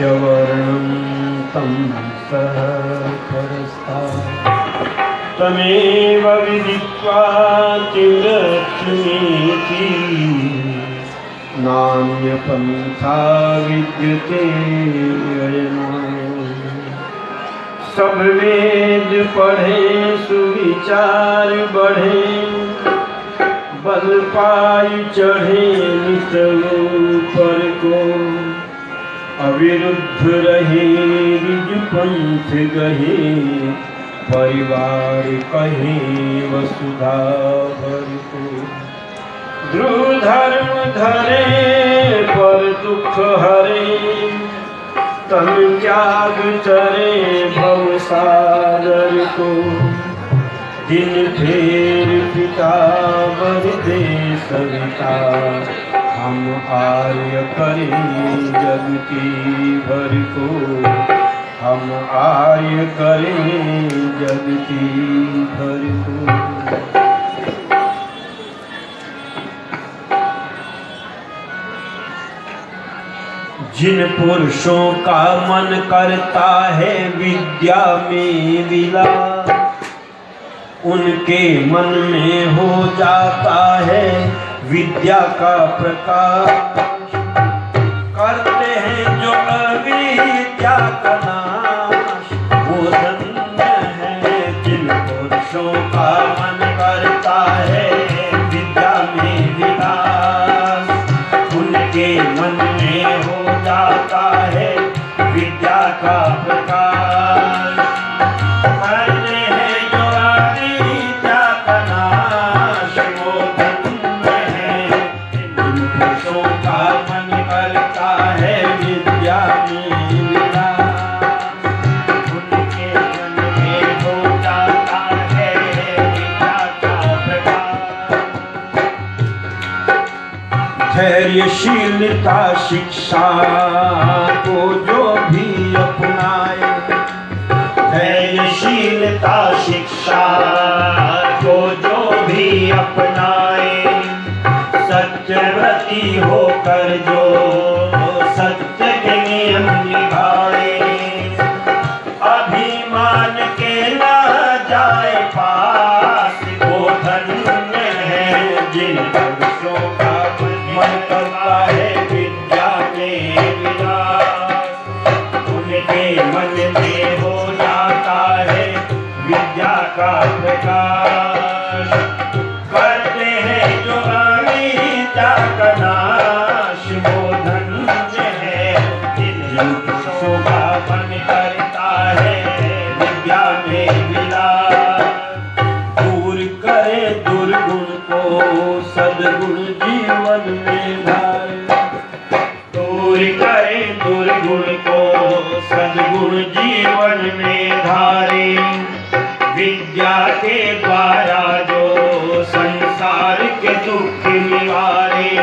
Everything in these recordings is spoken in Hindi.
सत्यवर्णं तं सहस्रस्तात् तमेव विदित्वा चिरलक्ष्मीति नान्यपन्था विद्यते अयनाय। सब वेद पढ़े सुविचार बढ़े बल पाई चढ़े नित ऊपर को अविरुद्ध रहे निज पंथ गहे परिवार कहे वसुधा भर को। ध्रुव धर्म धरे पर दुख हरे तन त्याग चरे भव सागर को। दिन फेर पिता बर दे सविता हम आर्य करें जगती भर को। हम आर्य करें जगती भर को। जिन पुरुषों का मन करता है विद्या में विलास उनके मन में हो जाता है विद्या का प्रकाश। करते हैं जो अविद्या का नाश वो धन्य है। जिन पुरुषों का मन करता है विद्या में विलास उनके मन में हो जाता है विद्या का प्रकाश। करते हैं जो अविद्या का नाश वो धन्य है। जिन पुरुषों का मन करता है विद्या में विलास उनके मन में हो जाता है विद्या का प्रकाश। धैर्यशीलता शिक्षा को जो भी अपनाए धैर्यशीलता शिक्षा को जो भी अपनाए सत्यव्रती होकर जो सत्य के नियम निभाए अभिमान के न जाए पास वो धन्य है। जिन पुरुषों का मन करता है विद्या में विलास उनके मन में हो जाता है विद्या का प्रकाश। करते हैं जो अविद्या का नाश वो धन्य है। जिन पुरुषों का मन करता है विद्या में विलास दूर करे दुर्गुण को सद्गुण जीवन में धारे। दूर करे दुर्गुण को सद्गुण जीवन में धारे विद्या के द्वारा जो संसार के दुख निवारे।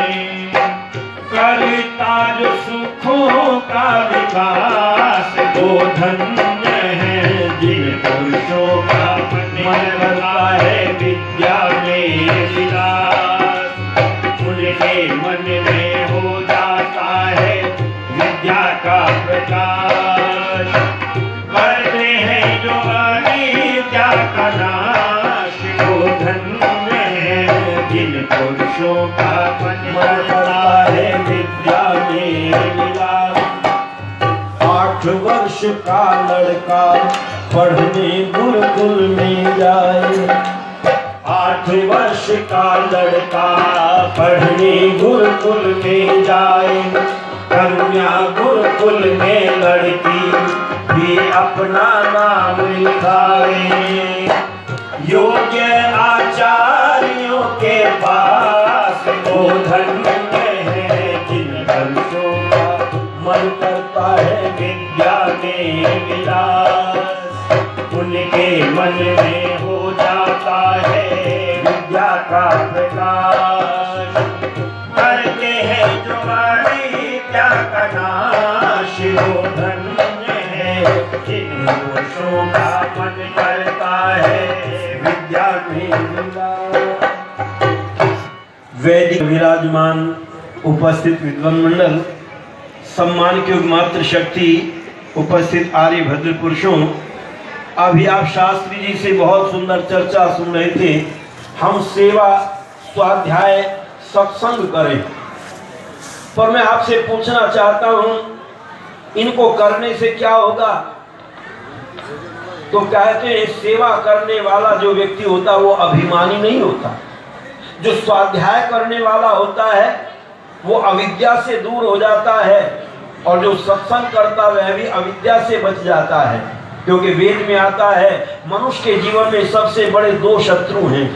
करता जो सुखों का विकास वो धन्य है। जिन पुरुषों का मन करता है विद्या में विलास उनके मन में हो जाता है विद्या का प्रकाश। करते हैं जो अविद्या का नाश वो धन्य है। जिन पुरुषों का मन करता है विद्या में विलास। 8 वर्ष का लड़का पढ़ने गुरुकुल में जाए 8 वर्ष का लड़का पढ़ने गुरुकुल में जाए। कन्या गुरुकुल में लड़की भी अपना नाम लिखाए। योग्य आचार्यों के पास वो धन्य है। जिन पुरुषों का मन करता है विद्या में विलास उनके मन में हो जाता है विद्या का प्रकाश। करते हैं जो अविद्या का नाश वो धन्य है। जिन पुरुषों का मन करता है विद्या में विलास। वैदिक विराजमान उपस्थित विद्वान मंडल सम्मान की मात्र शक्ति, उपस्थित आर्यभद्र पुरुषों, अभी आप शास्त्री जी से बहुत सुंदर चर्चा सुन रहे थे। हम सेवा, स्वाध्याय, सत्संग करें, पर मैं आपसे पूछना चाहता हूं, इनको करने से क्या होगा? तो कहते हैं सेवा करने वाला जो व्यक्ति होता है वो अभिमानी नहीं होता। जो स्वाध्याय करने वाला होता है वो अविद्या से दूर हो जाता है, और जो सत्संग करता है वह भी अविद्या से बच जाता है। क्योंकि वेद में आता है मनुष्य के जीवन में सबसे बड़े दो शत्रु हैं।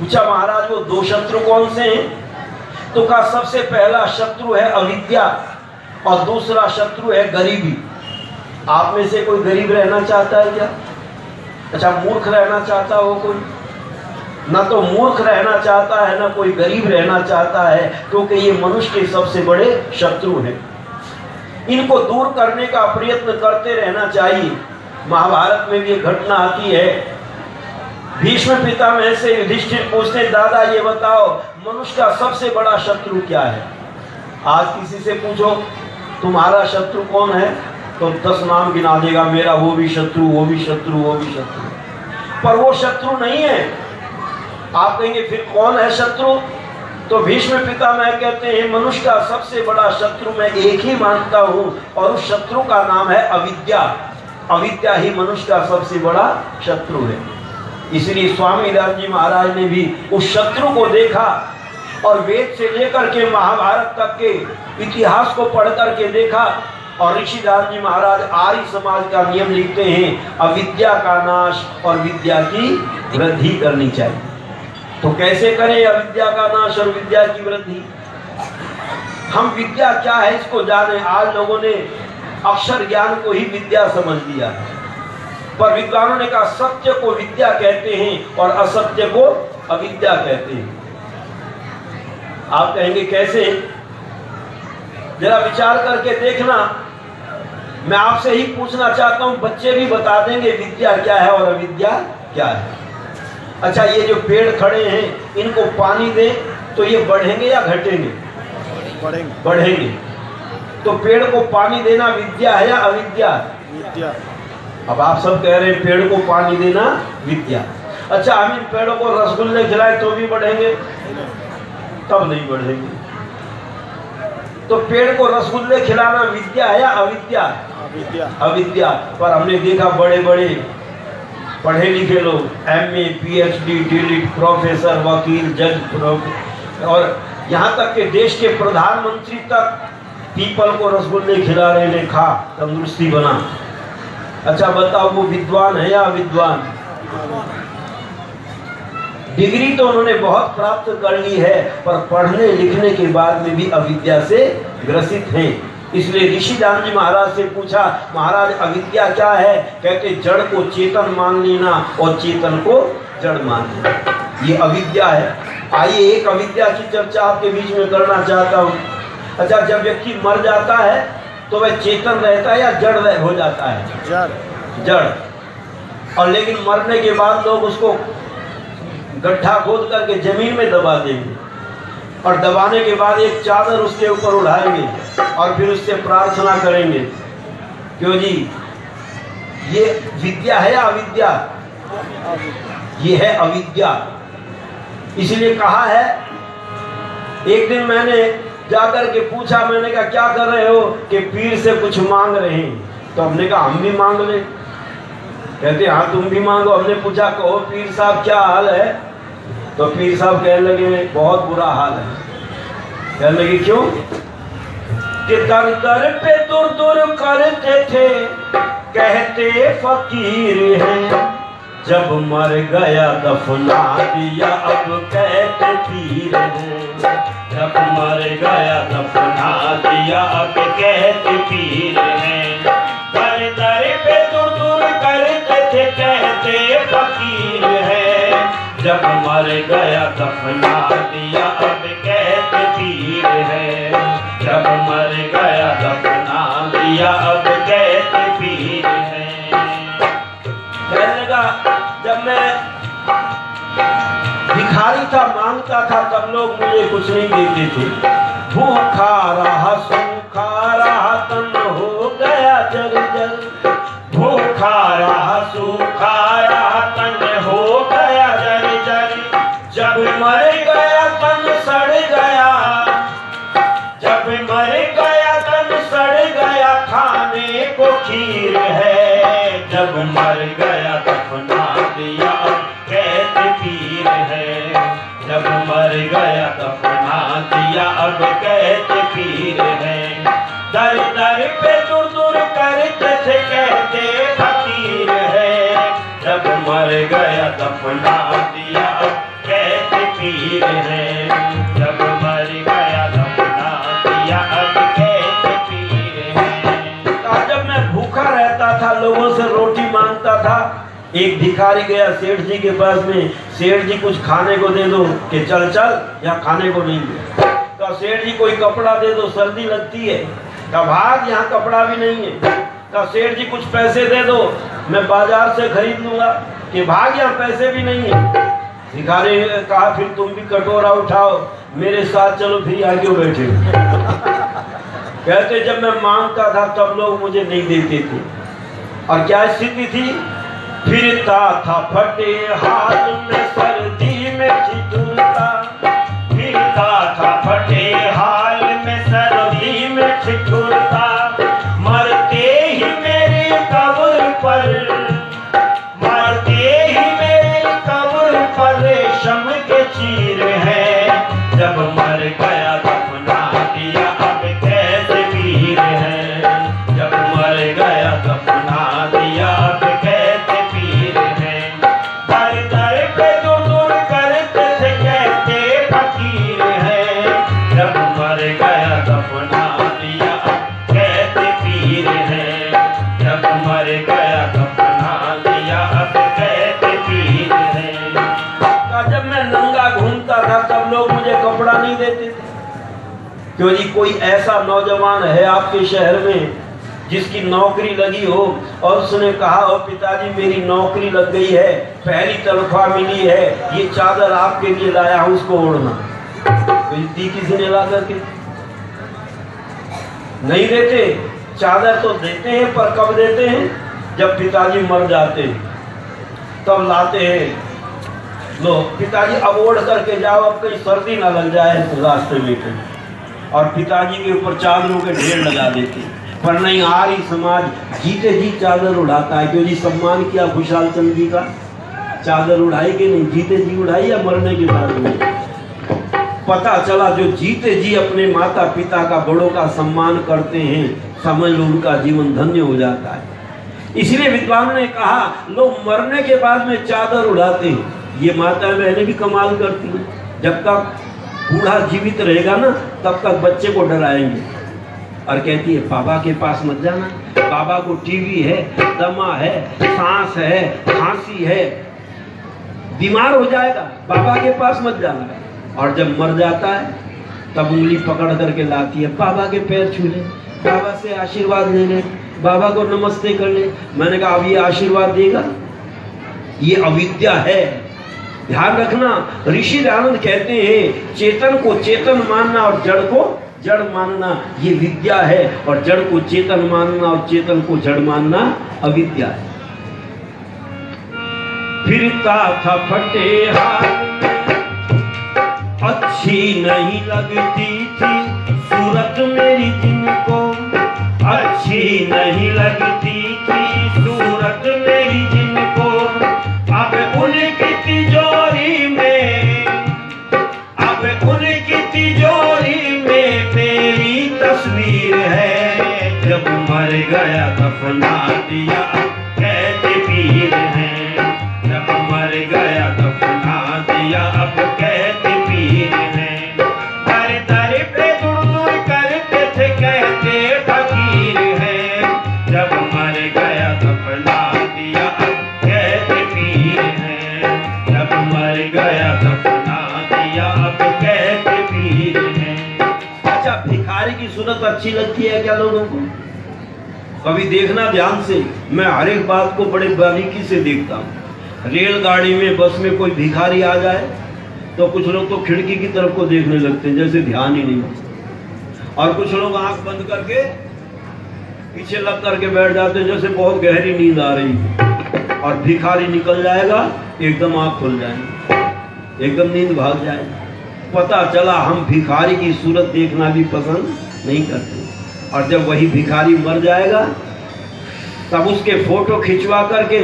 पूछा महाराज वो दो शत्रु कौन से हैं? तो कहा सबसे पहला शत्रु है अविद्या और दूसरा शत्रु है गरीबी। आप में से कोई गरीब रहना चाहता है क्या? अच्छा, मूर्ख रहना चाहता हो कोई? ना तो मूर्ख रहना चाहता है ना कोई गरीब रहना चाहता है, क्योंकि ये मनुष्य के सबसे बड़े शत्रु हैं। इनको दूर करने का प्रयत्न करते रहना चाहिए। महाभारत में भी एक घटना आती है। भीष्म पितामह से युधिष्ठिर पूछते, दादा ये बताओ मनुष्य का सबसे बड़ा शत्रु क्या है? आज किसी से पूछो तुम्हारा शत्रु कौन है, तो 10 नाम गिना देगा, मेरा वो भी शत्रु, वो भी शत्रु, वो भी शत्रु। पर वो शत्रु नहीं है। आप कहेंगे फिर कौन है शत्रु? तो भीष्म पितामह कहते हैं मनुष्य का सबसे बड़ा शत्रु मैं एक ही मानता हूं, और उस शत्रु का नाम है अविद्या। अविद्या ही मनुष्य का सबसे बड़ा शत्रु है। इसलिए स्वामी दास जी महाराज ने भी उस शत्रु को देखा और वेद से लेकर के महाभारत तक के इतिहास को पढ़ करके देखा। और ऋषिदास जी महाराज आर्य समाज का नियम लिखते हैं, अविद्या का नाश और विद्या की वृद्धि करनी चाहिए। तो कैसे करें अविद्या का नाश और विद्या की वृद्धि? हम विद्या क्या है इसको जाने। आज लोगों ने अक्षर ज्ञान को ही विद्या समझ लिया है, पर विद्वानों ने कहा सत्य को विद्या कहते हैं और असत्य को अविद्या कहते हैं। आप कहेंगे कैसे? जरा विचार करके देखना। मैं आपसे ही पूछना चाहता हूं, बच्चे भी बता देंगे विद्या क्या है और अविद्या क्या है। अच्छा, ये जो पेड़ खड़े हैं इनको पानी दें तो ये बढ़ेंगे या घटेंगे? बढ़ेंगे। तो पेड़ को पानी देना विद्या है या अविद्या? विद्या। अब आप सब कह रहे हैं पेड़ को पानी देना विद्या। अच्छा, हम इन पेड़ों को रसगुल्ले खिलाए तो भी बढ़ेंगे? तब नहीं बढ़ेंगे। तो पेड़ को रसगुल्ले खिलाना विद्या है या अविद्या? अविद्या। अविद्या। पर हमने देखा बड़े बड़े पढ़े लिखे लोग, MA, PhD, DLitt, प्रोफेसर, वकील, जज, और यहाँ तक कि देश के प्रधानमंत्री तक पीपल को रसगुल्ले खिला रहे हैं, खा तंदुरुस्ती बना। अच्छा बताओ वो विद्वान है या अविद्वान? डिग्री तो उन्होंने बहुत प्राप्त कर ली है, पर पढ़ने लिखने के बाद में भी अविद्या से ग्रसित हैं। इसलिए ऋषिदास जी महाराज से पूछा, महाराज अविद्या क्या है? कहते जड़ को चेतन मान लेना और चेतन को जड़ मान लेना, ये अविद्या है। आइए एक अविद्या की चर्चा आपके बीच में करना चाहता हूँ। अच्छा, जब व्यक्ति मर जाता है तो वह चेतन रहता है या जड़ हो जाता है? जड़। और लेकिन मरने के बाद लोग उसको गड्ढा खोद करके जमीन में दबा देंगे, और दबाने के बाद एक चादर उसके ऊपर उड़ाएंगे और फिर उससे प्रार्थना करेंगे। क्यों जी? ये विद्या है या अविद्या? ये है अविद्या। इसलिए कहा है, एक दिन मैंने जाकर के पूछा, मैंने कहा क्या कर रहे हो? कि पीर से कुछ मांग रहे हैं। तो हमने कहा हम भी मांग ले। कहते हाँ तुम भी मांगो। हमने पूछा कहो पीर साहब क्या हाल है? तो पीर साहब कहने लगे बहुत बुरा हाल है। कहने लगे क्यों? कि दर दर पे दूर दूर करते थे, कहते फकीर हैं, जब मर गया दफना दिया अब कहते पीर हैं। जब मर गया दफना दिया अब कहते पीर हैं। दर दर पे दूर दूर करते थे, कहते फकीर हैं, जब मर गया दफना दिया अब कहते पीर हैं। जब मर गया दफना दिया अब कहते पीर हैं। कहने लगा जब मैं भिखारी था, मांगता था, तब लोग मुझे कुछ नहीं देते थे। भूखा रहा सूखा जब मर गया दफना दिया कैद पीर है, जब मर गया दफना दिया अब कैद पीर है। दर दर पे दूर दूर करते थे कहते फकीर है, जब मर गया दफना दिया अब कैद पीर है, जब मर गया दफना दिया अब कैद पीर है। जब मैं भूखा रहता था, लोगों से रोटी मांगता था, एक भिखारी गया सेठ जी के पास में, सेठ जी कुछ खाने को दे दो, कि चल चल यहाँ खाने को नहीं है। तो सेठ जी कोई कपड़ा दे दो, सर्दी लगती है। का भाग, यहाँ कपड़ा भी नहीं है। का सेठ जी कुछ पैसे दे दो, मैं बाजार से खरीद लूंगा, कि भाग, यहाँ पैसे भी नहीं है। भिखारी ने कहा फिर तुम भी कटोरा उठाओ, मेरे साथ चलो, फिर यहाँ क्यों बैठे? कहते जब मैं मांगता था तब लोग मुझे नहीं देते थे। और क्या स्थिति थी? फिरता था फटे हाथ में सर्दी में ठिठुरता, फिरता था फटे हाल में सर्दी में ठिठुरता, मरते ही मेरे कब्र पर, मरते ही मेरे कब्र पर रेशम के चीर है, जब मर गया दफना दिया अब कैद पीर है, जब मर गया दफना दिया अब कैद पीर है। दर दर पे दूर दूर करते थे कहते फकीर है, जब मर गया दफना दिया अब कैद पीर है, जब मर गया दफना दिया अब कैद पीर है। जब मैं नंगा घूमता था तब लोग मुझे कपड़ा नहीं देते थे। क्यों जी, कोई ऐसा नौजवान है आपके शहर में जिसकी नौकरी लगी हो और उसने कहा हो पिताजी मेरी नौकरी लग गई है, पहली तनख्वाह मिली है, ये चादर आपके लिए लाया हूं, उसको ओढ़ना? दी किसी ने ला करके? नहीं देते। चादर तो देते हैं, पर कब देते हैं? जब पिताजी मर जाते हैं तब लाते हैं। लो पिताजी अब ओढ़ करके जाओ, अब कहीं सर्दी ना लग जाए रास्ते में कहीं। और पिताजी के ऊपर चादरों के ढेर लगा देते। पर नहीं, आर्य समाज जीते जी चादर उड़ाता है। क्यों जी, सम्मान किया खुशहाल चंद जी का, चादर उड़ाई कि नहीं? जीते जी उड़ाई या मरने के बाद में? पता चला जो जीते जी अपने माता पिता का, बड़ों का सम्मान करते हैं, समझ लो उनका जीवन धन्य हो जाता है। इसलिए विद्वान ने कहा लोग मरने के बाद में चादर उड़ाते हैं। ये माता बहनें भी कमाल करती हैं। जब तक बूढ़ा जीवित रहेगा ना तब तक बच्चे को डराएंगे और कहती है बाबा के पास मत जाना, बाबा को टीवी है, दमा है, सांस है, खांसी है, बीमार हो जाएगा, बाबा के पास मत जाना। और जब मर जाता है तब उंगली पकड़ करके लाती है, बाबा के पैर छू ले, बाबा से आशीर्वाद ले ले, बाबा को नमस्ते कर ले। मैंने कहा अब ये आशीर्वाद देगा? ये अविद्या है, ध्यान रखना। ऋषि दयानंद कहते हैं चेतन को चेतन मानना और जड़ को जड़ मानना ये विद्या है, और जड़ को चेतन मानना और चेतन को जड़ मानना अविद्या है। फिरता था फटे हाथ, अच्छी नहीं लगती थी सूरत मेरी जिनको, अच्छी नहीं लगती थी सूरत मेरी जिनको। अब उनकी तिजोरी में, अब उनकी तिजोरी में मेरी तस्वीर है। जब मर गया दफना दिया कैद पीर है, जब मर गया दफना दिया अब कैद पीर है। दर दर पे दूर दूर करते थे कहते फकीर है, जब मर गया दफना दिया अब कैद पीर है, जब मर गया दफना दिया अब कैद पीर है। अच्छा, भिखारी की सूरत अच्छी लगती है क्या लोगों को? कभी देखना ध्यान से, मैं हर एक बात को बड़े बारीकी से देखता हूँ। रेलगाड़ी में, बस में कोई भिखारी आ जाए तो कुछ लोग तो खिड़की की तरफ को देखने लगते हैं जैसे ध्यान ही नहीं, और कुछ लोग आंख बंद करके पीछे लग करके बैठ जाते हैं जैसे बहुत गहरी नींद आ रही है। और भिखारी निकल जाएगा एकदम आंख खुल जाएगी, एकदम नींद भाग जाएगी। पता चला हम भिखारी की सूरत देखना भी पसंद नहीं करते। और जब वही भिखारी मर जाएगा तब उसके फोटो खिंचवा करके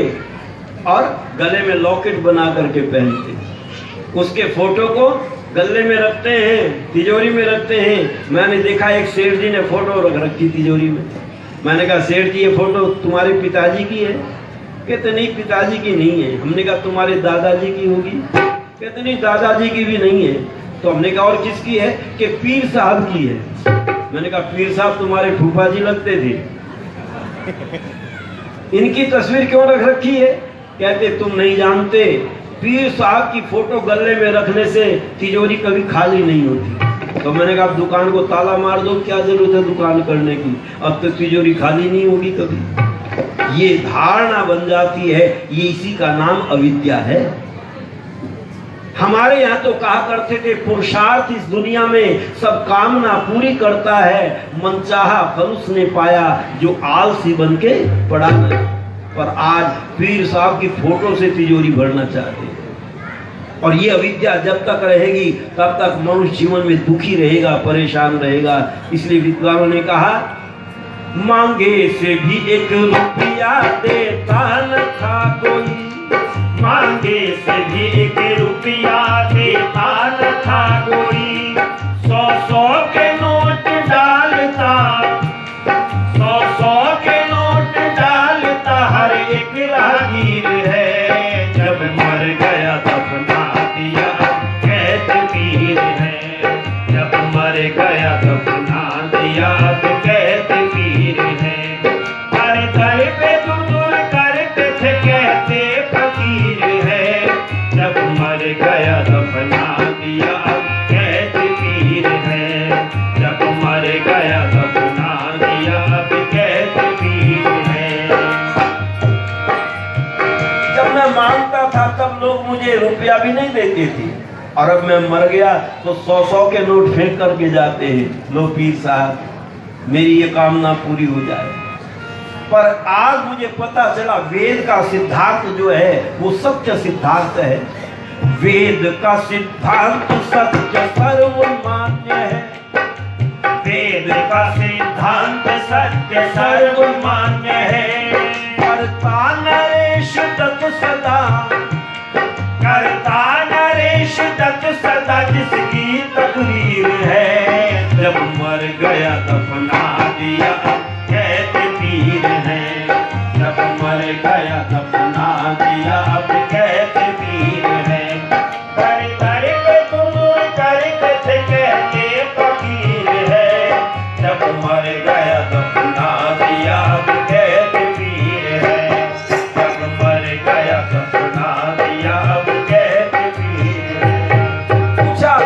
और गले में लॉकेट बना करके पहनते। उसके फोटो को गले में रखते हैं, तिजोरी में रखते हैं। मैंने देखा एक सेठ जी ने फोटो रख रखी तिजोरी में। मैंने कहा सेठ जी ये फोटो तुम्हारे पिताजी की है? कहते नहीं पिताजी की नहीं है। हमने कहा तुम्हारे दादाजी की होगी? कहते नहीं दादाजी की भी नहीं है। तो हमने कहा और किसकी है? कि पीर साहब की है। मैंने कहा पीर साहब तुम्हारे फूफा जी लगते थे, इनकी तस्वीर क्यों रख रखी है? कहते तुम नहीं जानते, पीर साहब की फोटो गले में रखने से तिजोरी कभी खाली नहीं होती। तो मैंने कहा दुकान को ताला मार दो, क्या जरूरत है दुकान करने की, अब तो तिजोरी खाली नहीं होगी कभी। ये धारणा बन जाती है, ये इसी का नाम अविद्या है। हमारे यहाँ तो कहा करते थे पुरुषार्थ इस दुनिया में सब कामना पूरी करता है, मनचाहा फल उसने पाया जो आलसी बन के पड़ा है। पर आज पीर साहब की फोटो से तिजोरी भरना चाहते हैं। और ये अविद्या जब तक रहेगी तब तक मनुष्य जीवन में दुखी रहेगा, परेशान रहेगा। इसलिए विद्वानों ने कहा मांगे से भी एक रुपया देता न था कोई, मांगे से भी एक रुपया देता न था कोई। 100-100 के नोट डालता, 100-100 के नोट डालता हर एक राहगीर है। जब मर गया दफना दिया कैद पीर है, जब मर गया दफना दिया कैद पीर है। हर दर पे दूर करते थे कहते फकीर है, जब मर गया दफना दिया कैद पीर है, जब मर गया दफना दिया कैद पीर है। जब मैं मांगता था तब लोग मुझे रुपया भी नहीं देते थे, और अब मैं मर गया तो 100-100 के नोट फेंक करके जाते हैं, लो पीर साहब मेरी ये कामना पूरी हो जाए। पर आज मुझे पता चला वेद का सिद्धांत जो है वो सत्य सिद्धांत है। वेद का सिद्धांत सत्य सर्वमान्य है, वेद का सिद्धांत सत्य सर्वमान्य है। करता नरेश दत्त सदा, करता नरेश दत्त सदा जिसकी तकदीर है। जब मर गया दफना दिया कैद पीर है, जब मर गया दफना दिया अब कैद पीर है। कर कर के तुम करके थे कहते फकीर है, जब मर गया दफना दिया अब कैद पीर है, जब मर गया दफना दिया अब कैद पीर है। पूछा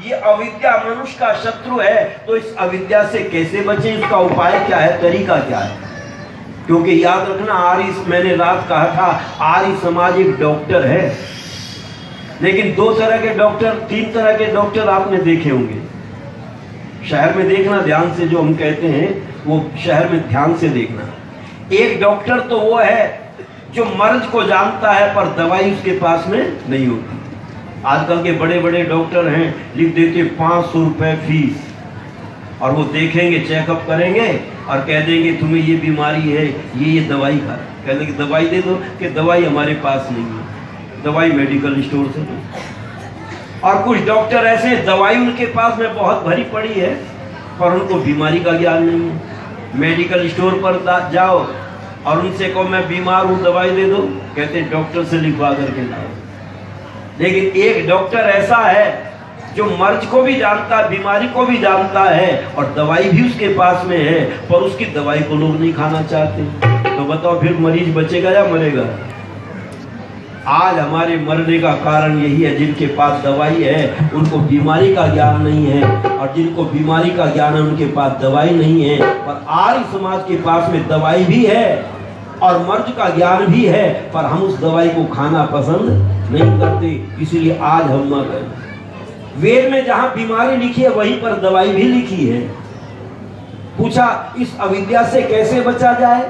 ये अविद्या मनुष्य का शत्रु है, तो इस अविद्या से कैसे बचें, इसका उपाय क्या है, तरीका क्या है? क्योंकि याद रखना आर्य, मैंने रात कहा था आर्य समाज एक डॉक्टर है, लेकिन 2 तरह के डॉक्टर, 3 तरह के डॉक्टर आपने देखे होंगे। शहर में देखना ध्यान से, जो हम कहते हैं वो शहर में ध्यान से देखना। एक डॉक्टर तो वो है जो मर्ज को जानता है पर दवाई उसके पास में नहीं होती। आजकल के बड़े बड़े डॉक्टर हैं, लिख देते 500 रुपए फीस, और वो देखेंगे, चेकअप करेंगे और कह देंगे तुम्हें ये बीमारी है, ये दवाई खा। कह देंगे दवाई दे दो, कि दवाई हमारे पास नहीं है, दवाई मेडिकल स्टोर से दो। और कुछ डॉक्टर ऐसे दवाई उनके पास में बहुत भरी पड़ी है पर उनको बीमारी का ज्ञान नहीं है। मेडिकल स्टोर पर जाओ और उनसे कहो मैं बीमार हूँ दवाई दे दो, कहते डॉक्टर से लिखवा करके लाओ। लेकिन एक डॉक्टर ऐसा है जो मर्ज को भी जानता है, बीमारी को भी जानता है, और दवाई भी उसके पास में है, पर उसकी दवाई को लोग नहीं खाना चाहते। तो बताओ फिर मरीज बचेगा या मरेगा? आज हमारे मरने का कारण यही है, जिनके पास दवाई है उनको बीमारी का ज्ञान नहीं है, और जिनको बीमारी का ज्ञान है उनके पास दवाई नहीं है। पर आर्य समाज के पास में दवाई भी है और मर्ज का ज्ञान भी है, पर हम उस दवाई को खाना पसंद नहीं करते, इसीलिए आज हम मर गए। वेद में जहां बीमारी लिखी है वहीं पर दवाई भी लिखी है। पूछा इस अविद्या से कैसे बचा जाए,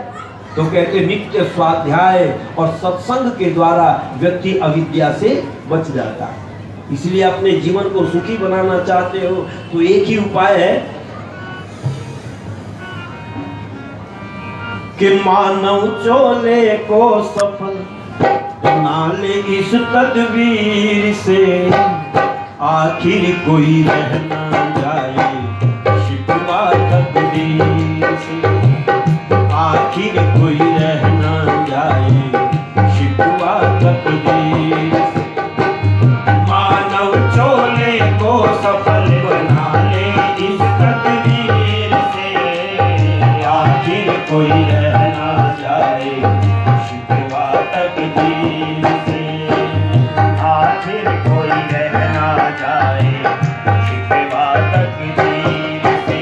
तो कहते नित्य स्वाध्याय और सत्संग के द्वारा व्यक्ति अविद्या से बच जाता है। इसलिए अपने जीवन को सुखी बनाना चाहते हो तो एक ही उपाय है, कि मानव चोले को सफल बना ले इस तदबीर से, आखिर कोई रह ना जाए शिकवा तकदीर से, आखिर कोई रह ना जाए शिकवा तकदीर से। मानव चोले को सफल बना ले इस तकदीर से, आखिर कोई रह ना जाए शिकवा तकदीर से, आखिर कोई रह ना जाए शिकवा तकदीर से।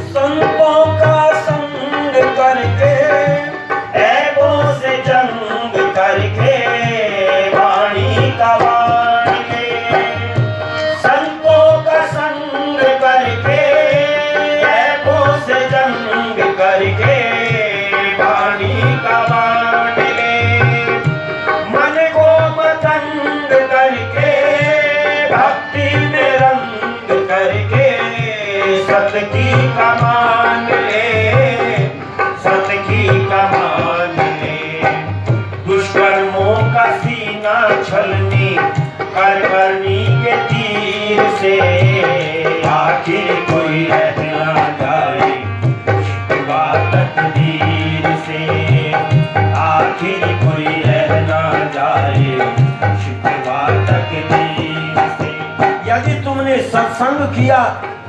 संतों का संग करके ऐबों से जंग करके वाणी का बाण ले, संतों का संग करके ऐबों से जंग करके वाणी का बाण ले, मन को मतंग करके भक्ति में रंग करके सत की कमान ले, सत की कमान ले। दुष्कर्मों का सीना छलनी कर करनी के तीर से, आखिर कोई रह ना जाए शिकवा तकदीर से, आखिर कोई रह ना जाए शिकवा तकदीर से। यदि तुमने सत्संग किया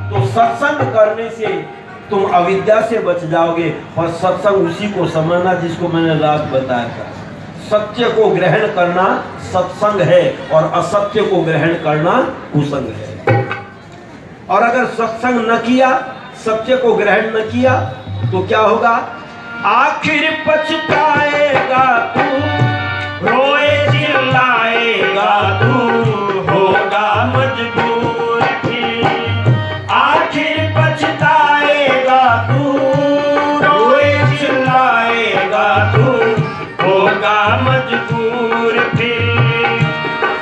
तो सत्संग करने से तुम अविद्या से बच जाओगे। और सत्संग उसी को समझना जिसको मैंने रात बताया था। सत्य को ग्रहण करना सत्संग है और असत्य को ग्रहण करना कुसंग है। और अगर सत्संग न किया, सत्य को ग्रहण न किया तो क्या होगा? आखिर पछताएगा तू, रोए चिल्लाएगा तू, होगा मजबूर फिर। आखिर पछताएगा तू, रोए चिल्लाएगा तू, होगा मजबूर फिर।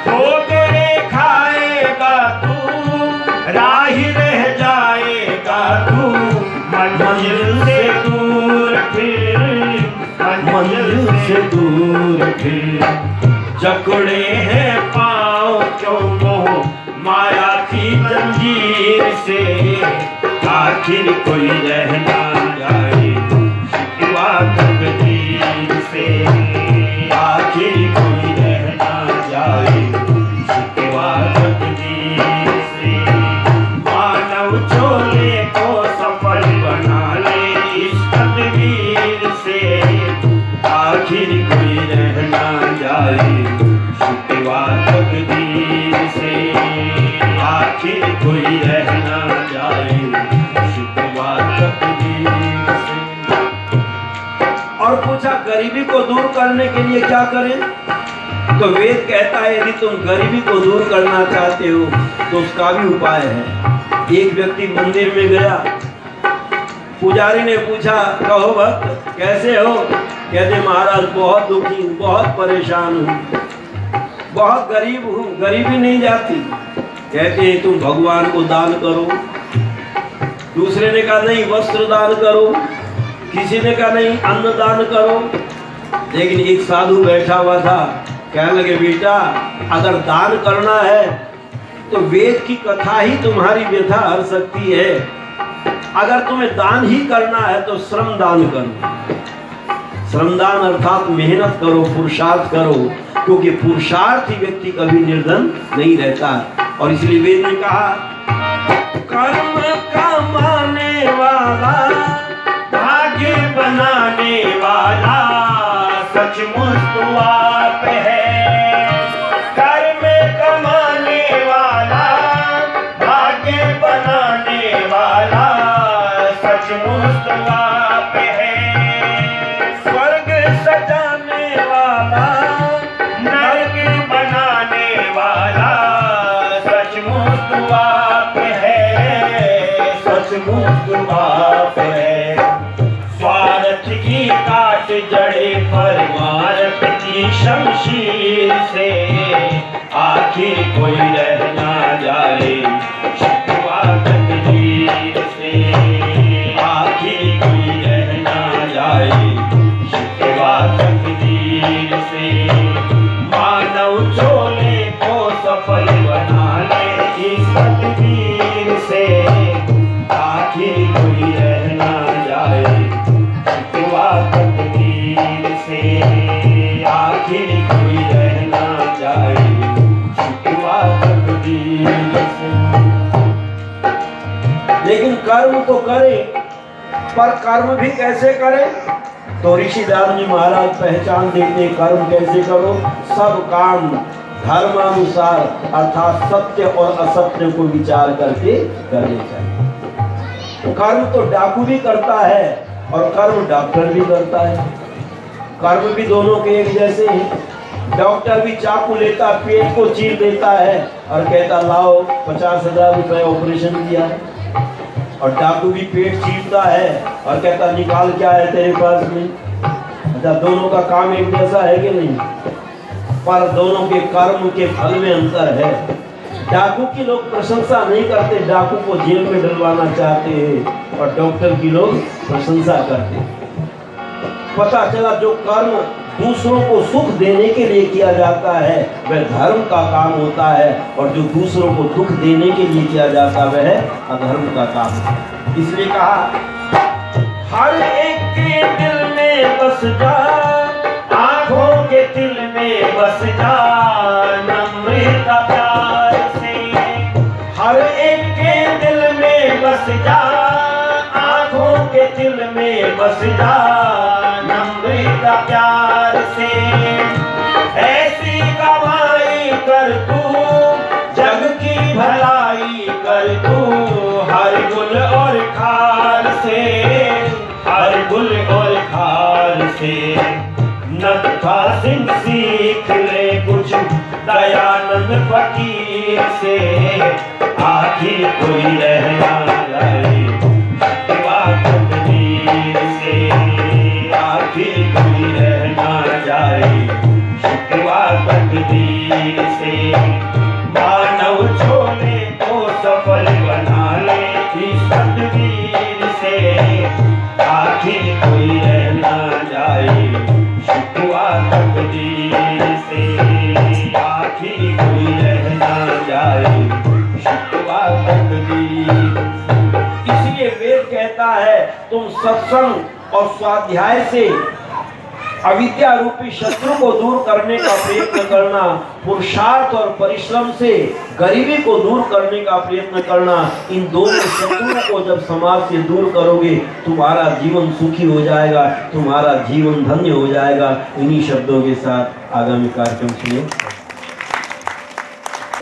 ठोकरे खाएगा तू, राही रह जाएगा तू, मंजिल से दूर फिर, मंजिल से दूर फिर। जकड़े हैं पाँव क्यों मोह माया की जंजीर से, आखिर कोई रह ना जाए शिकवा तकदीर से, आखिर कोई रह ना जाए शिकवा तकदीर से। मानव चोले को सफल बना ले इस तदबीर से, आखिर कोई रह ना जाए शिकवा तकदीर से, आखिर कोई रह ना जाए शिकवा तकदीर से। और पूछा गरीबी को दूर करने के लिए क्या करें? तो वेद कहता है यदि तुम गरीबी को दूर करना चाहते हो तो उसका भी उपाय है। एक व्यक्ति मंदिर में गया, पुजारी ने पूछा कहो भक्त कैसे हो? कहते महाराज बहुत दुखी हूँ, बहुत परेशान हूँ, बहुत गरीब हूँ, गरीबी नहीं जाती। कहते तुम भगवान को दान करो। दूसरे ने कहा नहीं वस्त्र दान करो, किसी ने कहा नहीं अन्न दान करो। लेकिन एक साधु बैठा हुआ था, कहने लगे बेटा अगर दान करना है तो वेद की कथा ही तुम्हारी व्यथा हर सकती है। अगर तुम्हें दान ही करना है तो श्रम दान करो। श्रमदान अर्थात मेहनत करो, पुरुषार्थ करो, क्योंकि पुरुषार्थी व्यक्ति कभी निर्धन नहीं रहता। और इसलिए वेद ने कहा कर्म कमाने वाला भाग्य बनाने वाला सचमुच तो आप है। कर्म कमाने वाला भाग्य बनाने वाला सचमुच तो आप है। स्वर्ग सजाने वाला नरक बनाने वाला सचमुच तो आप है, सचमुच तो आप है। स्वार्थ की काट जड़े परमार्थ की शमशीर से, आखिर कोई रह ना जाए शिकवा तकदीर से, आखिर कोई रह ना जाए पर कर्म भी कैसे करें? तो ऋषिदास जी महाराज पहचान देते कर्म कैसे करो। सब काम धर्मानुसार अर्थात सत्य और असत्य को विचार करके करने चाहिए। कर्म तो डाकू भी करता है और कर्म डॉक्टर भी करता है। कर्म भी दोनों के एक जैसे हैं। डॉक्टर भी चाकू लेता, पेट को चीर देता है और कहता लाओ 50,000 रुपए ऑपरेशन किया है। और डाकू भी पेट चीरता है और कहता निकाल क्या है तेरे पास में। अच्छा, दोनों का काम एक जैसा है कि नहीं? पर दोनों के कर्म के फल में अंतर है। डाकू की लोग प्रशंसा नहीं करते, डाकू को जेल में डलवाना चाहते हैं, और डॉक्टर की लोग प्रशंसा करते हैं। पता चला जो कर्म दूसरों को सुख देने के लिए किया जाता है वह धर्म का काम होता है, और जो दूसरों को दुख देने के लिए किया जाता है वह अधर्म का काम है। इसलिए कहा हर एक के दिल में बस जा, आंखों के दिल में बस जा, नम्रता प्यार से। हर एक के दिल में बस जा, आंखों के दिल में बस जा, नम्रता प्यार से। ऐसी कमाई कर तू, जग की भलाई कर तू, हर गुल और खार से, हर गुल और खार से। नत्था सिंह सीख ले कुछ दयानंद फकीर से, आखिर कोई रहना जाए तकदीर से, आखिर कोई रहना जाए शिकवा तकदीर से। मानव छोड़े तो सफल बना ले इस तकदीर से, आखिर कोई रहना जाए शिकवा तकदीर से, आखिर कोई रहना जाए शिकवा तकदीर। इसलिए वेद कहता है तुम सत्संग और स्वाध्याय से अविद्या रूपी शत्रु को दूर करने का प्रयत्न करना, पुरुषार्थ और परिश्रम से गरीबी को दूर करने का प्रयत्न करना। इन दोनों शत्रुओं को जब समाज से दूर करोगे तुम्हारा जीवन सुखी हो जाएगा, तुम्हारा जीवन धन्य हो जाएगा। इन्हीं शब्दों के साथ आगामी कार्यक्रम सुनिए।